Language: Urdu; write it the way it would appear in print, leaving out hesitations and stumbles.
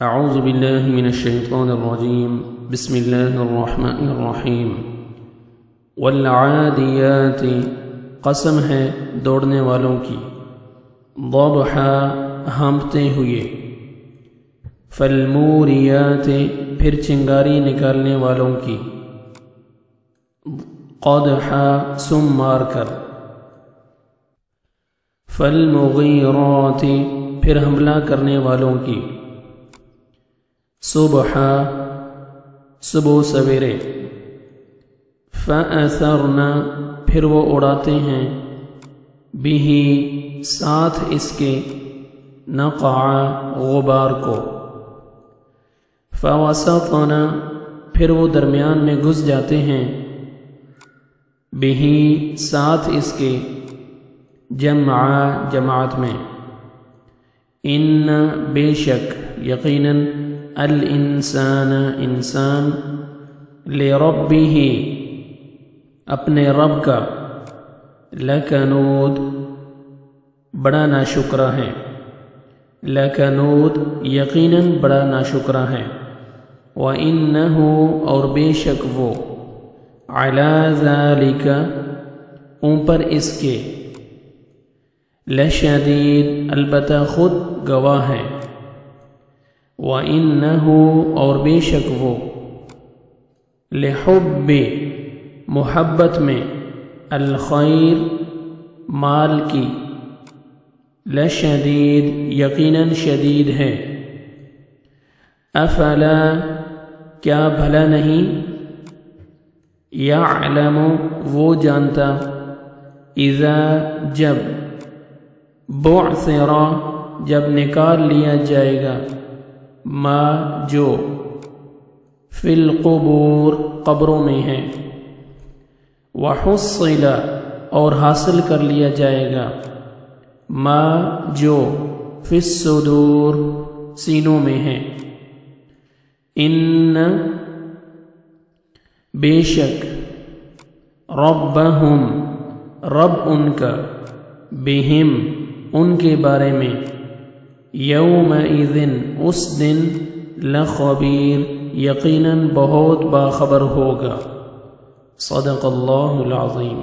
اعوذ باللہ من الشیطان الرجیم بسم اللہ الرحمن الرحیم والعادیات قسم ہے دوڑنے والوں کی ضبحا ہانپتے ہوئے فالموریات پھر چنگاری نکالنے والوں کی قدحا سم مار کر فالمغیرات پھر حملہ کرنے والوں کی صبحا صبح سویرے فأثرنا پھر وہ اڑاتے ہیں بھی ساتھ اس کے نقع غبار کو فوسطنا پھر وہ درمیان میں گھس جاتے ہیں بھی ساتھ اس کے جمع جماعت میں ان بے شک یقیناً الانسان انسان لربہ اپنے رب کا لکنود بڑا ناشکرہ ہے لکنود یقیناً بڑا ناشکرہ ہے وَإِنَّهُ اور بے شک وہ عَلَى ذَلِكَ اوپر اس کے لشدید البتہ خود گواہ ہے وَإِنَّهُ اور بے شک وہ لحب محبت میں الخیر مال کی لشدید یقیناً شدید ہے افلا کیا بھلا نہیں یعلم وہ جانتا اذا جب بعثر جب نکال لیا جائے گا ما جو فی القبور قبروں میں ہے وحصل اور حاصل کر لیا جائے گا ما جو فی الصدور سینوں میں ہے ان بے شک ربہم رب ان کا بہم ان کے بارے میں یومئذ اس دن لخبیر یقیناً بہت باخبر ہوگا صدق اللہ العظیم.